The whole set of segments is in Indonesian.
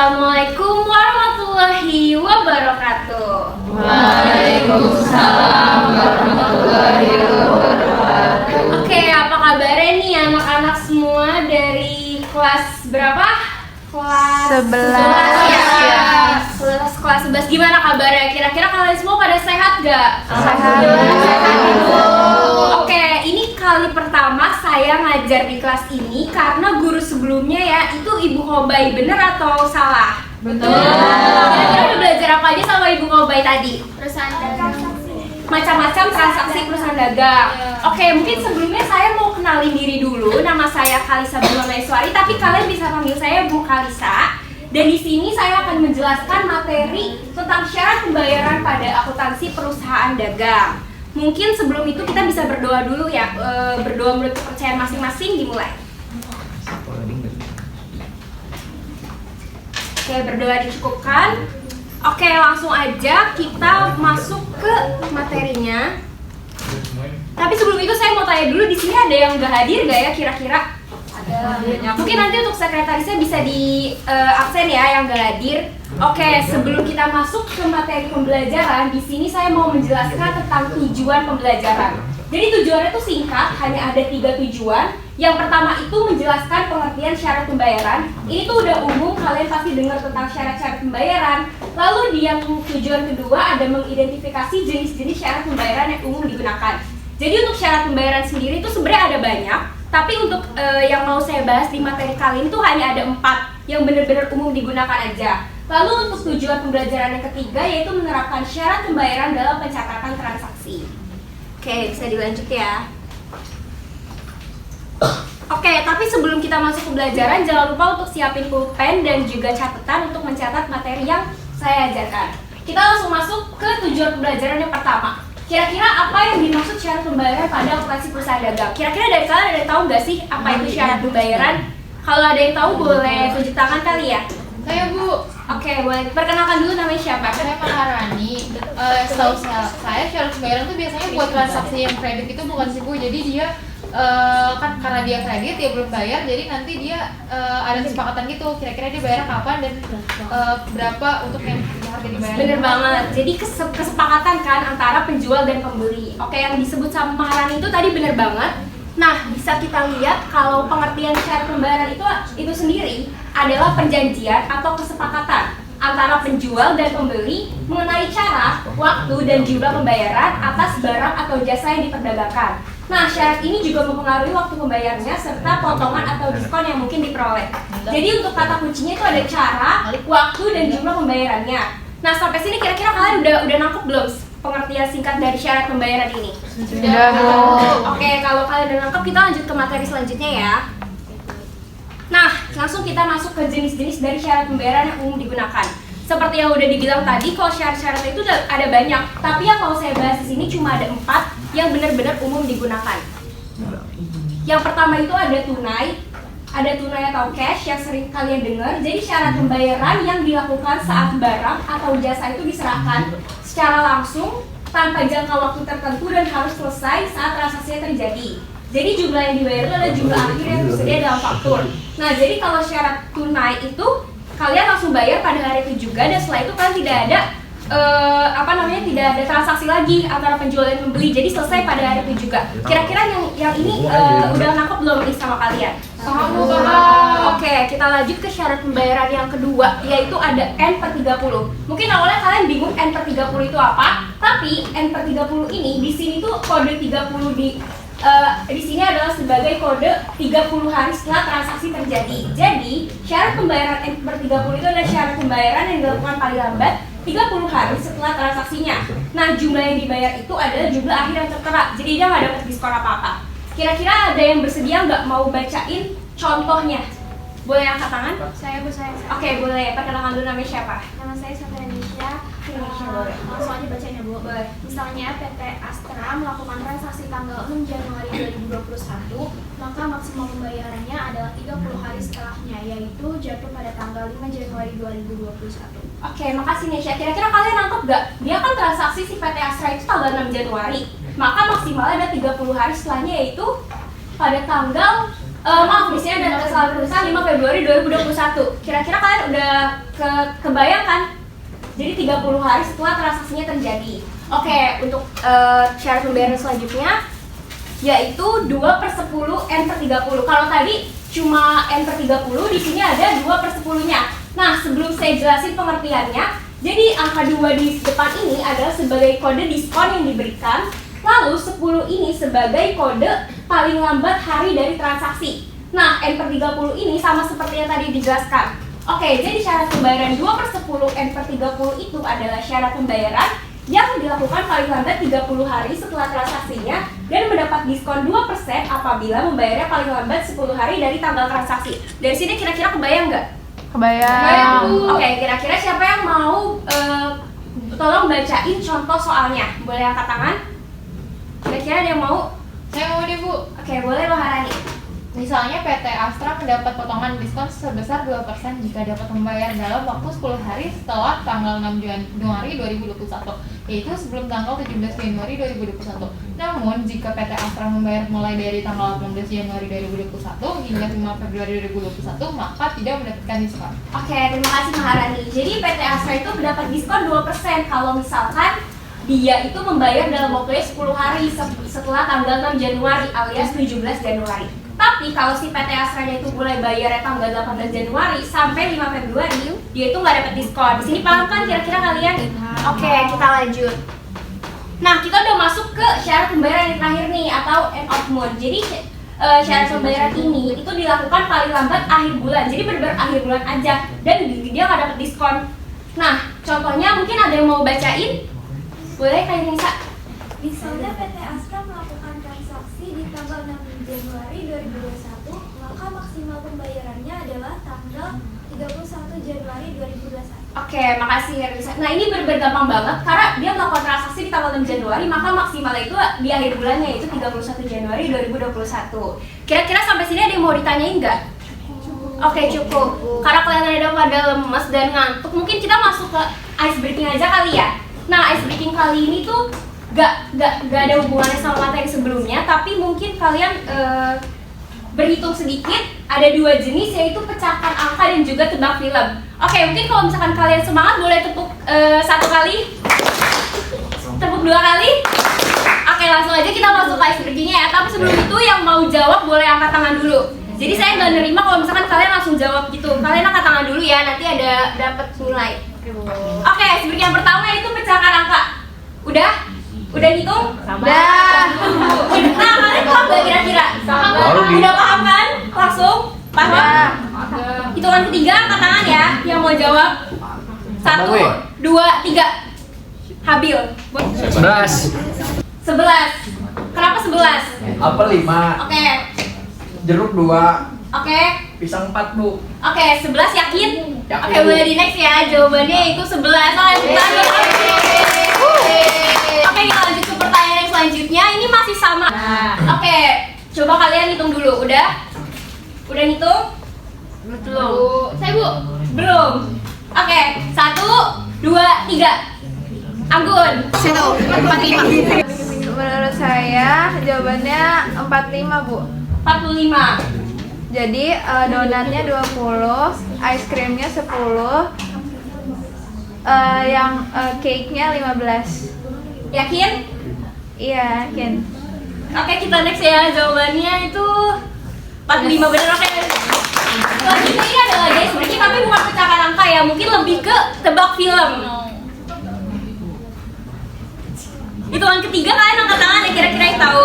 Assalamualaikum warahmatullahi wabarakatuh. Waalaikumsalam warahmatullahi wabarakatuh. Oke, apa kabarnya nih anak-anak semua dari kelas berapa? Kelas 11. Kelas 11. Gimana kabarnya? Kira-kira kalian semua pada sehat gak? Sehat. Oke, ini kali pertama saya ngajar di kelas ini karena guru sebelumnya ya itu Ibu Khobay, bener atau salah? Betul. Kira-kira udah belajar apa aja sama Ibu Khobay tadi? Transaksi. Macam-macam transaksi perusahaan dagang. Oke, mungkin sebelumnya saya mau kenalin diri dulu. Nama saya Kalisa Bima Maiswari, tapi kalian bisa panggil saya Bu Kalisa. Dan di sini saya akan menjelaskan materi tentang syarat pembayaran pada akuntansi perusahaan dagang. Mungkin sebelum itu kita bisa berdoa dulu ya. Berdoa menurut kepercayaan masing-masing, dimulai. Oke, berdoa dicukupkan. Oke, langsung aja kita masuk ke materinya. Tapi sebelum itu saya mau tanya dulu, di sini ada yang nggak hadir nggak ya kira-kira? Ada. Mungkin nanti untuk sekretarisnya bisa di absen ya yang nggak hadir. Oke, sebelum kita masuk ke materi pembelajaran, di sini saya mau menjelaskan tentang tujuan pembelajaran. Jadi tujuannya itu singkat, hanya ada 3 tujuan. Yang pertama itu menjelaskan pengertian syarat pembayaran. Ini tuh udah umum, kalian pasti dengar tentang syarat-syarat pembayaran. Lalu di yang tujuan kedua ada mengidentifikasi jenis-jenis syarat pembayaran yang umum digunakan. Jadi untuk syarat pembayaran sendiri itu sebenarnya ada banyak, tapi untuk yang mau saya bahas di materi kali ini tuh hanya ada 4 yang benar-benar umum digunakan aja. Lalu untuk tujuan pembelajaran yang ketiga yaitu menerapkan syarat pembayaran dalam pencatatan transaksi. Oke, bisa dilanjut ya. Oke, tapi sebelum kita masuk pembelajaran, jangan lupa untuk siapin pulpen dan juga catatan untuk mencatat materi yang saya ajarkan. Kita langsung masuk ke tujuan pembelajaran yang pertama. Kira-kira apa yang dimaksud syarat pembayaran pada akuntansi perusahaan dagang? Kira-kira dari kalian ada yang tahu nggak sih apa itu syarat pembayaran? Kalau ada yang tahu boleh tunjuk tangan kali ya. Saya Bu. Oke, boleh. Perkenalkan dulu namanya siapa? Saya Maharani. Setahu saya syarat pembayaran tuh biasanya buat transaksi yang kredit itu bukan sih Bu. Jadi dia kan karena dia kredit dia belum bayar, jadi nanti dia ada kesepakatan gitu. Kira-kira dia bayar kapan dan berapa untuk yang harga dibayar. Bener banget. Jadi kesepakatan kan antara penjual dan pembeli. Oke, yang disebut sama Maharani itu tadi bener banget. Nah, bisa kita lihat kalau pengertian syarat pembayaran itu sendiri adalah perjanjian atau kesepakatan antara penjual dan pembeli mengenai cara, waktu, dan jumlah pembayaran atas barang atau jasa yang diperdagangkan. Nah, syarat ini juga mempengaruhi waktu pembayarnya serta potongan atau diskon yang mungkin diperoleh. Jadi untuk kata kuncinya itu ada cara, waktu, dan jumlah pembayarannya. Nah, sampai sini kira-kira kalian udah nangkep belum pengertian singkat dari syarat pembayaran ini? Sudah. Oke, kalau kalian udah nangkep, kita lanjut ke materi selanjutnya ya. Nah, langsung kita masuk ke jenis-jenis dari syarat pembayaran yang umum digunakan. Seperti yang udah dibilang tadi, kalau syarat-syaratnya itu ada banyak, tapi yang mau saya bahas di sini cuma ada 4 yang benar-benar umum digunakan. Yang pertama itu ada tunai atau cash yang sering kalian dengar. Jadi syarat pembayaran yang dilakukan saat barang atau jasa itu diserahkan secara langsung tanpa jangka waktu tertentu dan harus selesai saat transaksinya terjadi. Jadi jumlah yang dibayar itu adalah jumlah akhir yang tersedia dalam faktur. Nah, jadi kalau syarat tunai itu kalian langsung bayar pada hari itu juga, dan setelah itu kan tidak ada tidak ada transaksi lagi antara penjual dan pembeli. Jadi selesai pada hari itu juga. Kira-kira yang ini udah nangkep belum nih sama kalian? Oke, kita lanjut ke syarat pembayaran yang kedua, yaitu ada N/30. Mungkin awalnya kalian bingung N/30 itu apa, tapi N/30 ini di sini tuh kode 30 di sini adalah sebagai kode 30 hari setelah transaksi terjadi. Jadi, syarat pembayaran N/30 itu adalah syarat pembayaran yang dilakukan paling lambat 30 hari setelah transaksinya. Nah, jumlah yang dibayar itu adalah jumlah akhir yang tertera. Jadi dia nggak dapat diskon apa-apa. Kira-kira ada yang bersedia nggak mau bacain contohnya? Boleh angkat tangan? Saya Bu, saya. Oke, boleh. Perkenalkan dulu namanya siapa? Nama saya Safira Nisha. Boleh. Langsung aja bacanya Bu. Boleh. Misalnya PT Astra melakukan transaksi tanggal 6 Januari 2021, maka maksimal pembayarannya adalah 30 hari setelahnya, yaitu jatuh pada tanggal 5 Januari 2021. Oke, makasih Nesya. Kira-kira kalian nangkep gak? Dia kan transaksi si PT Astra itu tanggal 6 Januari. Maka maksimalnya ada 30 hari setelahnya, yaitu pada tanggal Maaf, di sini ada kesalahan penulisan 5 Februari 2021. Kira-kira kalian udah kebayang kan? Jadi 30 hari setelah transaksinya terjadi. Oke, untuk syarat pembayaran selanjutnya yaitu 2/10 N/30. Kalau tadi cuma N/30, di sini ada 2/10-nya. Nah, sebelum saya jelasin pengertiannya, jadi angka 2 di depan ini adalah sebagai kode diskon yang diberikan, lalu 10 ini sebagai kode paling lambat hari dari transaksi. Nah, N/30 ini sama seperti yang tadi dijelaskan. Oke, jadi syarat pembayaran 2/10 N/30 itu adalah syarat pembayaran yang dilakukan paling lambat 30 hari setelah transaksinya dan mendapat diskon 2% apabila membayarnya paling lambat 10 hari dari tanggal transaksi. Dari sini kira-kira kebayang nggak? Kebayang. Oke, kira-kira siapa yang mau tolong bacain contoh soalnya? Boleh angkat tangan? Kira-kira ada yang mau? Saya mau deh, Bu. Oke, boleh Maharani. Misalnya PT Astra mendapat potongan diskon sebesar 2% jika dapat membayar dalam waktu 10 hari setelah tanggal 6 Januari 2021, yaitu sebelum tanggal 17 Januari 2021. Namun, jika PT Astra membayar mulai dari tanggal 18 Januari 2021 hingga 5 Februari 2021, maka tidak mendapatkan diskon. Oke, terima kasih Maharani. Jadi PT Astra itu mendapat diskon 2% kalau misalkan dia itu membayar dalam waktunya 10 hari setelah tanggal 6 Januari alias 17 Januari. Tapi kalau si PT Astra-nya itu mulai bayarnya tanggal 18 Januari sampai 5 Februari, dia itu nggak dapat diskon. Di sini paham kan kira-kira kalian? Oke, kita lanjut. Nah, kita udah masuk ke syarat pembayaran yang terakhir nih, atau end of month. Jadi syarat pembayaran ini itu dilakukan paling lambat akhir bulan. Jadi benar-benar akhir bulan aja, dan dia nggak dapat diskon. Nah, contohnya mungkin ada yang mau bacain? Boleh Kak Nisa? Misalnya PT Astra melakukan transaksi di tanggal 6 Januari 2021, maka maksimal pembayarannya adalah tanggal 31 Januari 2021. Oke, makasih Nisa. Nah, ini bener-bener gampang banget karena dia melakukan transaksi di tanggal 6 Januari, maka maksimalnya itu di akhir bulannya yaitu 31 Januari 2021. Kira-kira sampai sini ada yang mau ditanyain nggak? Oke, cukup. Karena kalian ada pada lemes dan ngantuk, mungkin kita masuk ke ice breaking aja kali ya. Nah, ice breaking kali ini tuh gak ada hubungannya sama materi sebelumnya, tapi mungkin kalian berhitung sedikit. Ada 2 jenis, yaitu pecahkan angka dan juga tebak film. Oke, mungkin kalau misalkan kalian semangat boleh tepuk 1 kali, tepuk 2 kali. Oke, langsung aja kita masuk ke ice breakingnya ya. Tapi sebelum itu yang mau jawab boleh angkat tangan dulu. Jadi saya nggak nerima kalau misalkan kalian langsung jawab gitu. Kalian angkat tangan dulu ya, nanti ada dapat nilai. Oke, ice breaking yang pertama itu pecahkan angka. Udah? Udah hitung? Udah. Nah, kalian paham gak kira-kira? Udah paham kan? Langsung? Paham? Hitungan ketiga, angkat tangan ya yang mau jawab. 1, 2, 3. Habil. 11. 11. Kenapa 11? Apel 5. Oke. Jeruk 2. Oke. Pisang 4, Bu. Oke, 11 yakin? Yakin, Oke, Bu. boleh di next ya. Jawabannya itu 11. Oke, kita lanjut ke pertanyaan yang selanjutnya. Ini masih sama. Oke, coba kalian hitung dulu. Udah? Udah hitung? Belum. Saya, Bu. Belum. Oke, 1, 2, 3. Anggun. 45. Menurut saya jawabannya 45, Bu. 45. Jadi donatnya 20, ice creamnya 10, yang cake-nya 15. Yakin? Iya, yakin. Oke, kita next ya. Jawabannya itu 45 bener. Oke. Selanjutnya ini adalah guys, sebenarnya tapi bukan pecahkan angka ya, mungkin lebih ke tebak film. Hitungan ketiga kalian angkat tangan ya, kira-kira yang tahu.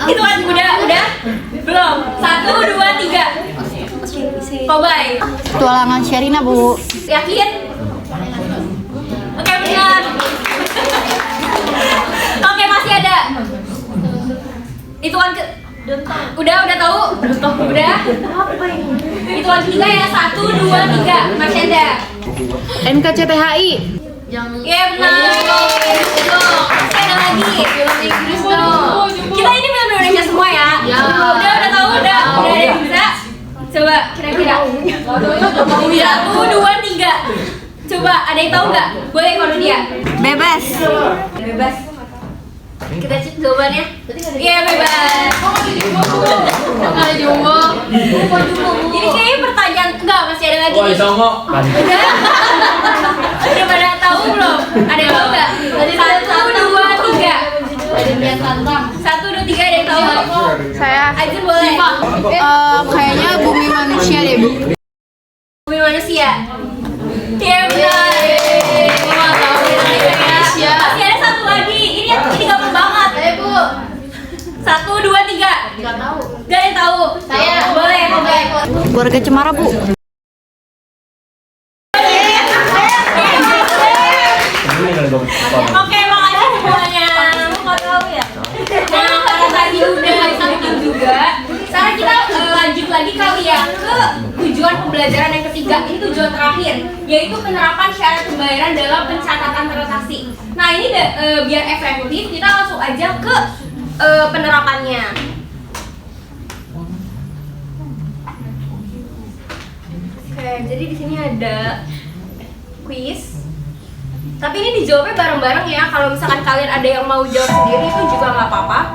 Hitungan udah? Belum. 1, 2, 3. Kobay. Petualangan Sherina, Bu. Yakin? Oke, benar. Oke, masih ada. Hitungan udah tahu? Udah? Apa ini? Hitungan ketiga ya, 1, 2, 3. Marsyanda. NKCTHI. Iya benar. Oke, ada lagi. Film Inggris dong. Kita ini film Indonesia semua ya. Udah tahu udah ada yang bisa. Coba kira-kira. 1, 2, 3. Coba ada yang tahu nggak? Boleh kalau dia. Bebas. Bebas. Kita cek jawabannya. Iya bebas. Ada jumbo. Ini kayaknya pertanyaan enggak masih ada lagi. Wah, nih. songo. Udah pada tahu belum? Ada yang tahu nggak? 1, 2, 3. Ada yang tantang. 1, 2, 3 ada yang tahu nggak? Saya Aizin boleh. Kayaknya bumi manusia deh, Bu. Bumi manusia. Iya benar. Masih ada satu lagi. Ini gampang banget. Ayo Bu. 1, 2, 3. Nggak tahu. Gak ada yang tahu. Saya. Boleh. Keluarga Cemara, Bu. Oke, makasih semuanya. Kok tahu ya? Nah, karena tadi udah disampaikan juga, sekarang kita lanjut lagi kali ya ke tujuan pembelajaran yang ketiga. Ini tujuan terakhir, yaitu penerapan syarat pembayaran dalam pencatatan transaksi. Nah, ini biar efektif, kita langsung aja ke penerapannya. Oke, jadi di sini ada quiz. Tapi ini dijawabnya bareng-bareng ya. Kalau misalkan kalian ada yang mau jawab sendiri itu juga nggak apa-apa.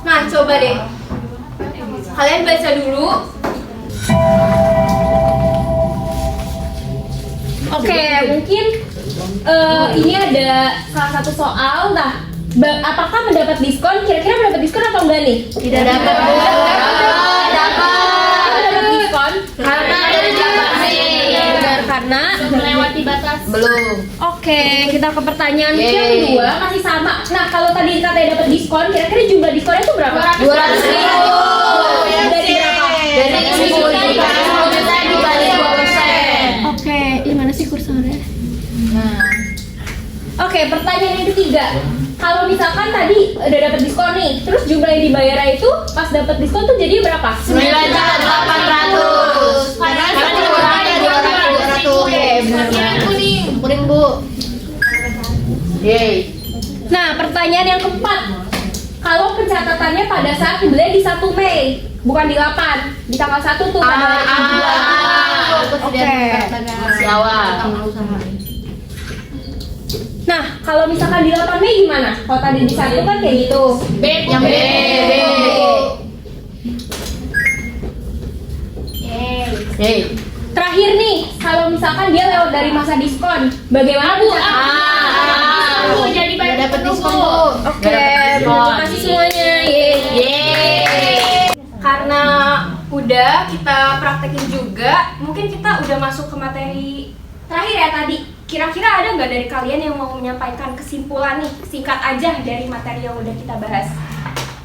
Nah, coba deh. Kalian baca dulu. Oke, mungkin ini ada salah satu soal. Nah, apakah mendapat diskon? Kira-kira mendapat diskon atau enggak nih? Tidak dapat. Mendapat diskon Karena ada benar karena melewati batas. Belum. Oke, kita ke pertanyaan yang kedua masih sama. Nah, kalau tadi katanya dapat diskon, kira-kira jumlah diskonnya itu berapa? 200.000. Dari berapa? Dari 10 juta dibagi 2%. Oke, ini mana sih kursornya? Nah, Oke, pertanyaan yang ketiga. Kalau misalkan tadi udah dapat diskon nih, terus jumlah yang dibayar itu pas dapat diskon tuh jadi berapa? 9.800. Karena dikurangi 200. Benar. Kuning Bu. Yeay. Nah, pertanyaan yang keempat. Kalau pencatatannya pada saat dibeli di 1 Mei, bukan di 8, di tanggal 1 tuh pada hari kedua. Oke. Masih awal. Nah, kalau misalkan di 8 Mei gimana? Kalau tadi di 1 kan kayak gitu. Yang B. Yeay. Terakhir nih, kalau misalkan dia lewat dari masa diskon, bagaimana Bu? Jadi dapat diskon Bu. Oke, terima kasih semuanya. Yeay. Karena udah kita praktekin juga, mungkin kita udah masuk ke materi terakhir ya tadi. Kira-kira ada nggak dari kalian yang mau menyampaikan kesimpulan nih, singkat aja dari materi yang udah kita bahas?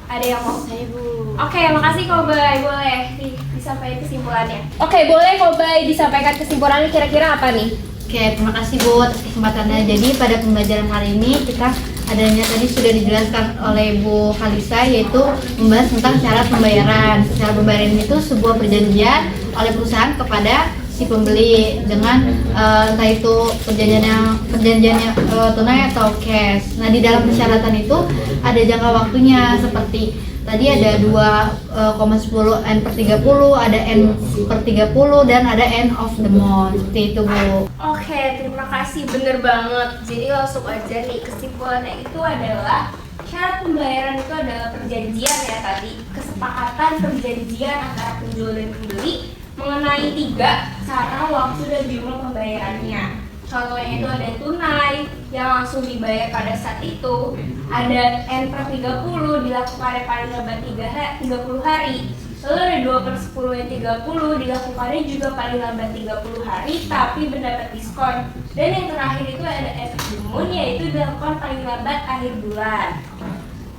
Ada yang mau? Saya Bu. Oke, makasih Kobay. Boleh disampaikan kesimpulannya. Oke, boleh Kobay disampaikan kesimpulannya kira-kira apa nih? Oke, terima kasih Bu atas kesempatannya. Jadi pada pembelajaran hari ini kita adanya tadi sudah dijelaskan oleh Bu Kalisa, yaitu membahas tentang syarat pembayaran. Syarat pembayaran itu sebuah perjanjian oleh perusahaan kepada si pembeli dengan entah itu perjanjiannya tunai atau cash. Nah, di dalam persyaratan itu ada jangka waktunya, seperti tadi ada 2,10 N per 30, ada N per 30, dan ada end of the month. Seperti itu Bu. Oke, terima kasih, bener banget. Jadi langsung aja nih, kesimpulannya itu adalah syarat pembayaran itu adalah perjanjian ya tadi, kesepakatan perjanjian antara penjual dan pembeli mengenai 3 cara, waktu, dan jumlah pembayarannya. Contohnya itu ada tunai yang langsung dibayar pada saat itu, ada N per 30 dilakukannya paling lambat 30 hari, lalu ada 2/10 yang 30 dilakukannya juga paling lambat 30 hari tapi mendapat diskon, dan yang terakhir itu ada N of the month, yaitu dilakukan paling lambat akhir bulan.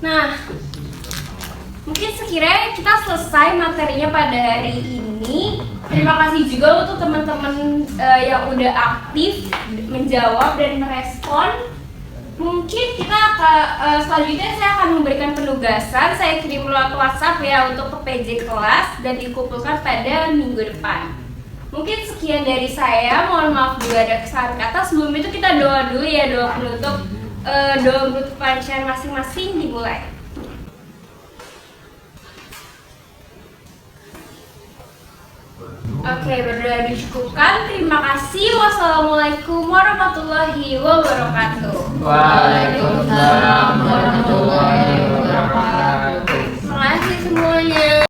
Nah, mungkin sekiranya kita selesai materinya pada hari ini. Terima kasih juga untuk teman-teman yang udah aktif menjawab dan merespon. Mungkin kita selanjutnya saya akan memberikan penugasan. Saya kirim lewat WhatsApp ya untuk ke PJ kelas dan dikumpulkan pada minggu depan. Mungkin sekian dari saya. Mohon maaf juga ada kesalahan kata. Sebelum itu kita doa dulu ya, doa penutup. Doa penutup pelajaran masing-masing dimulai. Oke, berdoa dicukupkan. Terima kasih. Wassalamualaikum warahmatullahi wabarakatuh. Waalaikumsalam warahmatullahi wabarakatuh. Terima kasih semuanya.